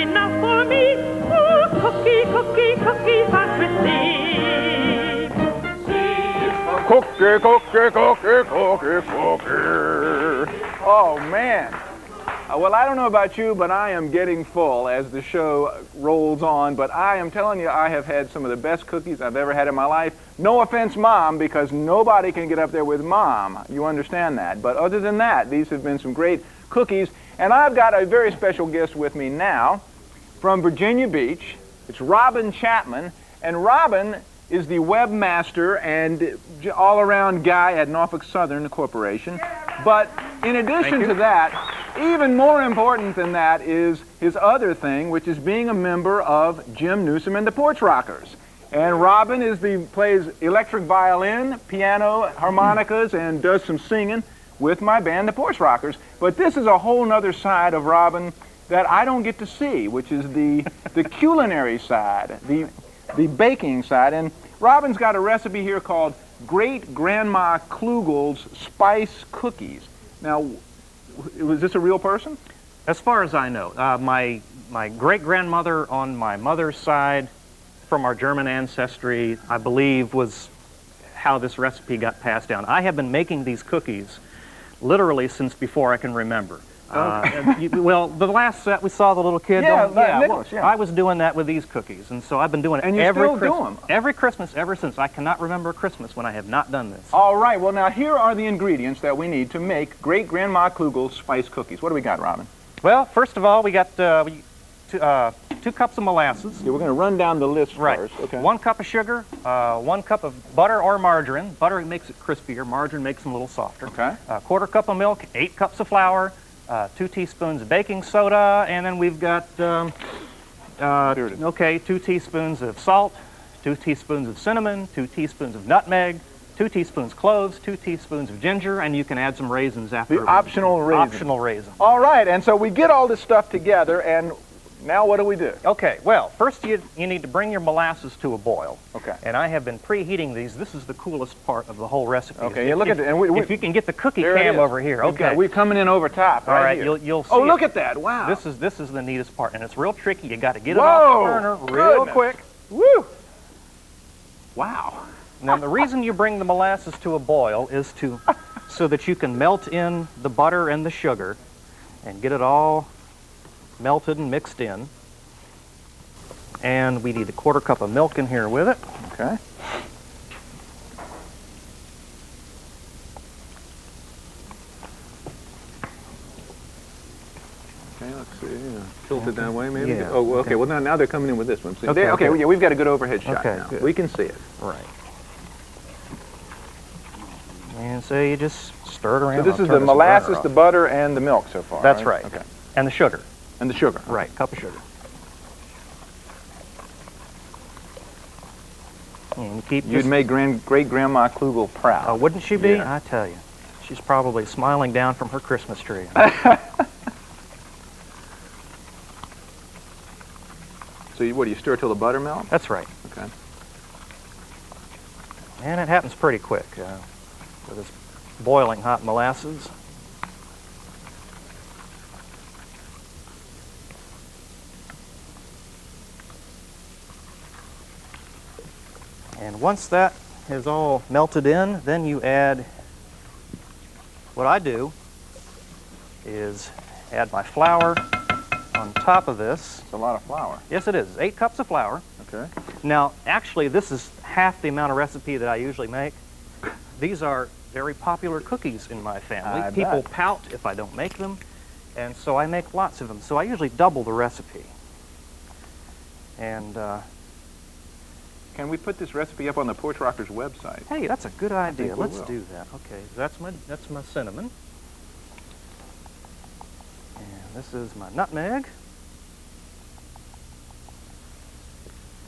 enough for me. Ooh, cookie, cookie, cookie, hot with thee. Cookie, cookie, cookie, cookie, cookie. Oh, man. Well, I don't know about you, but I am getting full as the show rolls on. But I am telling you, I have had some of the best cookies I've ever had in my life. No offense, Mom, because nobody can get up there with Mom. You understand that. But other than that, these have been some great cookies. And I've got a very special guest with me now from Virginia Beach. It's Robin Chapman. And Robin is the webmaster and all-around guy at Norfolk Southern Corporation. But in addition to that, even more important than that is his other thing, which is being a member of Jim Newsom and the Porch Rockers. And Robin plays electric violin, piano, harmonicas, and does some singing with my band, the Porch Rockers. But this is a whole nother side of Robin that I don't get to see, which is the culinary side, the baking side. And Robin's got a recipe here called Great Grandma Klugel's Spice Cookies. Now, was this a real person? As far as I know, my great-grandmother on my mother's side, from our German ancestry, I believe was how this recipe got passed down. I have been making these cookies literally since before I can remember. Well, the last set we saw the little kid. Nicholas, I was doing that with these cookies, and so I've been doing it every Christmas ever since. I cannot remember a Christmas when I have not done this. All right. Well, now here are the ingredients that we need to make Great Grandma Klugel's spice cookies. What do we got, Robin? Well, first of all, we got 2 cups of molasses. Yeah, we're going to run down the list first. Okay. 1 cup of sugar, 1 cup of butter or margarine. Butter makes it crispier. Margarine makes them a little softer. Okay. 1/4 cup of milk, 8 cups of flour, 2 teaspoons of baking soda, and then we've got 2 teaspoons of salt, 2 teaspoons of cinnamon, 2 teaspoons of nutmeg, 2 teaspoons cloves, 2 teaspoons of ginger, and you can add some raisins after. The optional raisin. Optional raisin. All right, and so we get all this stuff together, and now what do we do? Okay, well, first you need to bring your molasses to a boil. Okay. And I have been preheating these. This is the coolest part of the whole recipe. Okay, look at it. And if you can get the cookie cam over here. Okay. We're coming in over top. All right, here. you'll see. Oh, look at that. Wow. This is the neatest part, and it's real tricky. You got to get it off the burner real quick. Woo! Wow. Now, the reason you bring the molasses to a boil is so that you can melt in the butter and the sugar and get it all melted and mixed in. And we need 1/4 cup of milk in here with it. Okay. Okay, let's see. Tilt it that way, maybe? Yeah. Oh, okay. Well, now they're coming in with this one. See? Okay, okay. good. Yeah, we've got a good overhead shot Okay, now. good. We can see it. Right. And so you just stir it around. So this is the molasses, the butter, and the milk so far. That's right. Okay. And the sugar. And the sugar. Right, cup of sugar. And You'd make Great Grandma Klugel proud. Oh, wouldn't she be? Yeah. I tell you. She's probably smiling down from her Christmas tree. So what do you stir till the butter melts? That's right. Okay. And it happens pretty quick with this boiling hot molasses. And once that is all melted in, then you add, what I do is add my flour on top of this. It's a lot of flour. Yes, it is. 8 cups of flour. Okay. Now, actually, this is half the amount of recipe that I usually make. These are very popular cookies in my family. People pout if I don't make them, and so I make lots of them. So I usually double the recipe. And can we put this recipe up on the Porch Rockers website? hey, that's a good idea. Let's will. do that. Okay, that's my cinnamon. And this is my nutmeg.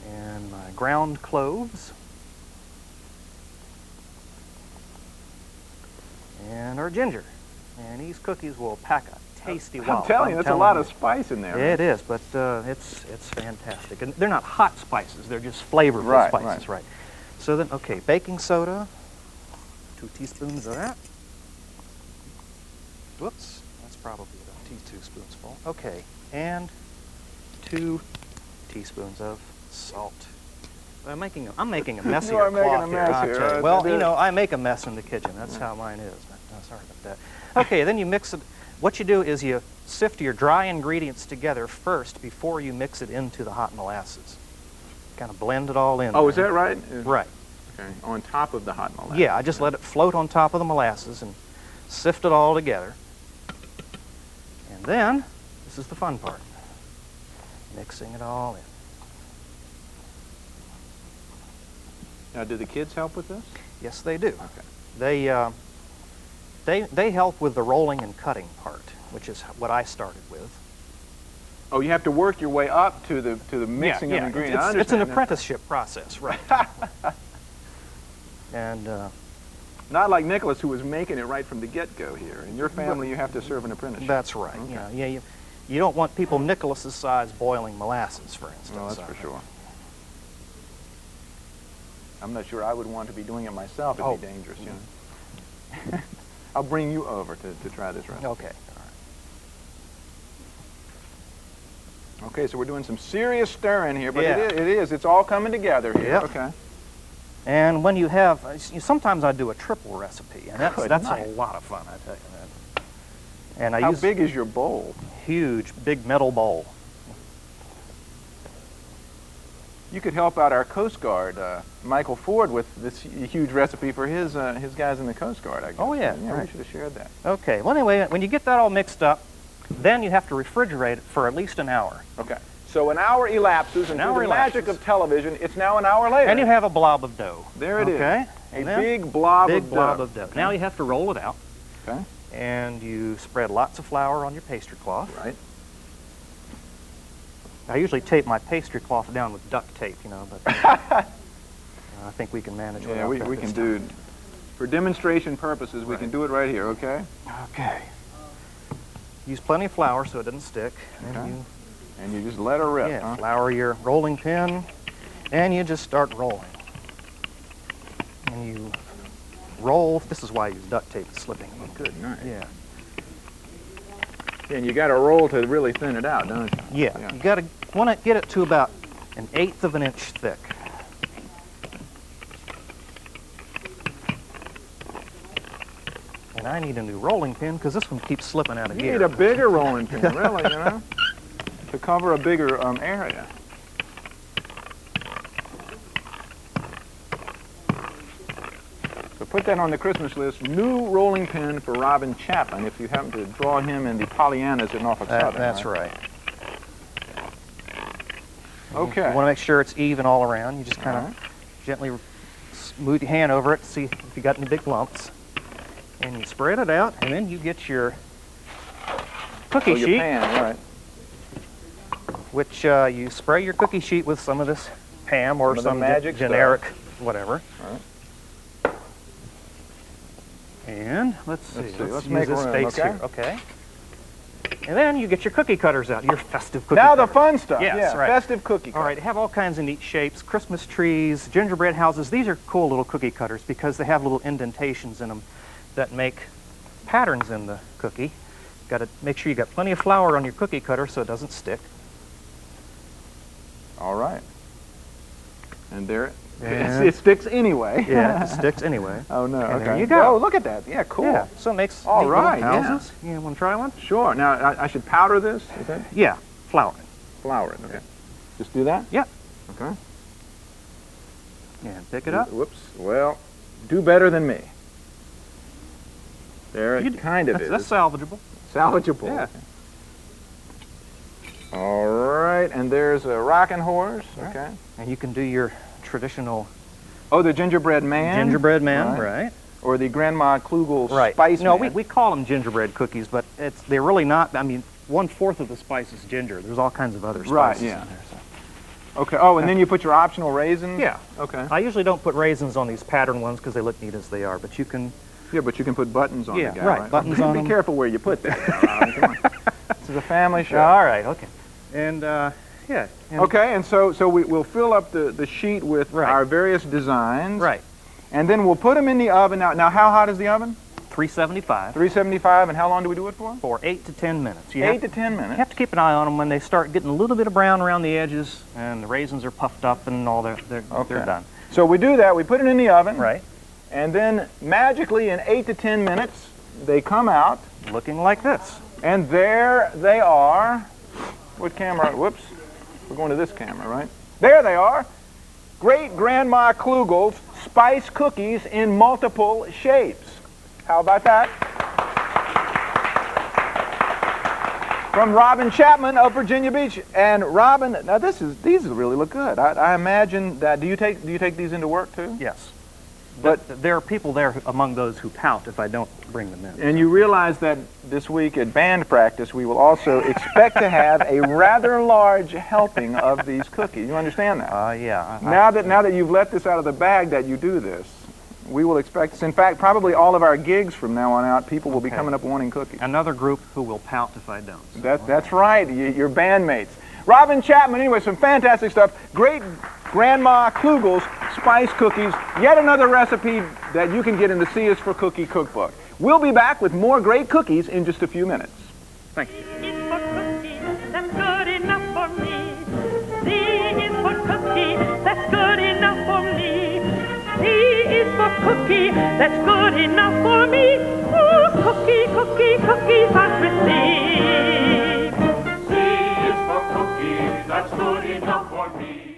And my ground cloves. And our ginger. And these cookies will pack a tasty wallop. I'm telling you, that's a lot of spice in there. It is, but it's fantastic. And they're not hot spices, they're just flavorful spices, right. So then, okay, baking soda, 2 teaspoons of that. Whoops, that's probably about 2 teaspoons full. Okay, and 2 teaspoons of salt. I'm making a mess You of are your making cloth a mess I'll here. tell you. Well, you know, I make a mess in the kitchen. That's how mine is. But, sorry about that. Okay, then you mix it. What you do is you sift your dry ingredients together first before you mix it into the hot molasses. Kind of blend it all in. Oh, is that right? Right. Okay, on top of the hot molasses. Yeah, I just let it float on top of the molasses and sift it all together. And then, this is the fun part, mixing it all in. Now, do the kids help with this? Yes, they do. Okay. They help with the rolling and cutting part, which is what I started with. Oh, you have to work your way up to the mixing of ingredients. It's an apprenticeship process, right? And not like Nicholas, who was making it right from the get-go here. In your family, you have to serve an apprenticeship. That's right. Okay. Yeah. You don't want people Nicholas's size boiling molasses, for instance. Well, that's for sure. I'm not sure I would want to be doing it myself. It'd be dangerous, you know. I'll bring you over to try this recipe. Okay. Okay, so we're doing some serious stirring here, but Yeah. it is. It's all coming together here. Yep. Okay. And when you have, sometimes I do a triple recipe, and that's nice. a lot of fun, I tell you that. And I How use big is your bowl? huge, big metal bowl. You could help out our Coast Guard, Michael Ford, with this huge recipe for his guys in the Coast Guard, I guess. Oh, yeah, Yeah, right. we should have shared that. Okay. Well, anyway, when you get that all mixed up, then you have to refrigerate it for at least an hour. Okay. So an hour elapses, and hour through the magic elapses. of television, it's now an hour later. And you have a blob of dough. There it is. Okay. A And then big blob big of blob dough. of dough. Okay. Now you have to roll it out. Okay. And you spread lots of flour on your pastry cloth. Right. I usually tape my pastry cloth down with duct tape, you know, but I think we can manage Yeah, without that we this can time. do, for demonstration purposes, we can do it right here, okay? Okay. Use plenty of flour so it doesn't stick. Okay. And And you just let her rip, huh? flour your rolling pin, and you just start rolling. And you roll. This is why I use duct tape. It's slipping. Good night. Yeah. And you got to roll to really thin it out, don't you? Yeah. You want to get it to about 1/8 of an inch thick. And I need a new rolling pin because this one keeps slipping out of You gear. need a bigger rolling pin, really, you know, to cover a bigger area. So put that on the Christmas list. New rolling pin for Robin Chapman if you happen to draw him in the Pollyannas in Norfolk Southern. That's right. Okay. You want to make sure it's even all around. You just kind of gently move your hand over it to see if you got any big lumps. And you spread it out, and then you get your cookie your sheet, pan, right. which you spray your cookie sheet with some of this Pam or Some of the some magic generic whatever. All right. And let's see. Let's Let's make use this room, space okay? here. Okay. And then you get your cookie cutters out, your festive cookie Now cutters. the fun stuff. Yes, yeah, right. festive cookie cutter. All right, they have all kinds of neat shapes, Christmas trees, gingerbread houses. These are cool little cookie cutters because they have little indentations in them that make patterns in the cookie. Got to make sure you got plenty of flour on your cookie cutter so it doesn't stick. All right. And there And- it sticks anyway. Yeah, it sticks anyway. Oh, no, And okay. there you go. Oh, look at that. Yeah, cool. Yeah, so it makes All neat little right, yeah. houses. You want to try one? Sure. Now, I should powder this? Is that Yeah, flour. flour it? Okay. Just do that? Yeah. Okay. And pick it up. Whoops. Well, do better than me. There it kind of That's is. salvageable. Salvageable. Yeah. All right, and there's a rocking horse. Okay. And you can do your traditional Oh, the gingerbread man? gingerbread man, right? Or the Grandma Klugel Right. spice No, man. we call them gingerbread cookies, but they're really not. I mean, 1/4 of the spice is ginger. There's all kinds of other spices Right, in yeah. there. So. Okay. Oh, and then you put your optional raisins? Yeah. Okay. I usually don't put raisins on these pattern ones because they look neat as they are, but you can. Yeah, but you can put buttons on Yeah, the guy, right, buttons on Be them. careful where you put that. Robin, come on. This is a family show. All right. Okay. And yeah. And Okay, and so we'll fill up the sheet with Right. our various designs. Right. And then we'll put them in the oven. Now how hot is the oven? 375. 375, and how long do we do it for? For 8 to 10 minutes. 8 to 10 minutes. You have to keep an eye on them when they start getting a little bit of brown around the edges, and the raisins are puffed up and all they're done. So we do that, we put it in the oven. Right. And then magically in 8 to 10 minutes, they come out. Looking like this. And there they are. What camera? Whoops. We're going to this camera, right? There they are. Great Grandma Klugel's spice cookies in multiple shapes. How about that? From Robin Chapman of Virginia Beach. And Robin, now these really look good. I imagine that. Do you take these into work too? Yes. But there are people there among those who pout if I don't bring them in. And you realize that this week at band practice, we will also expect to have a rather large helping of these cookies. You understand that? Yeah. Now that you've let this out of the bag that you do this, we will expect this. In fact, probably all of our gigs from now on out, people will be coming up wanting cookies. Another group who will pout if I don't. So. That's right, your bandmates. Robin Chapman, anyway, some fantastic stuff. Great Grandma Klugel's spice cookies. Yet another recipe that you can get in the C is for Cookie cookbook. We'll be back with more great cookies in just a few minutes. Thank you. C is for cookie, that's good enough for me. C is for cookie, that's good enough for me. C is for cookie, that's good enough for me. Ooh, cookie, cookie, cookie, start with C. C is for cookie, that's good enough for me.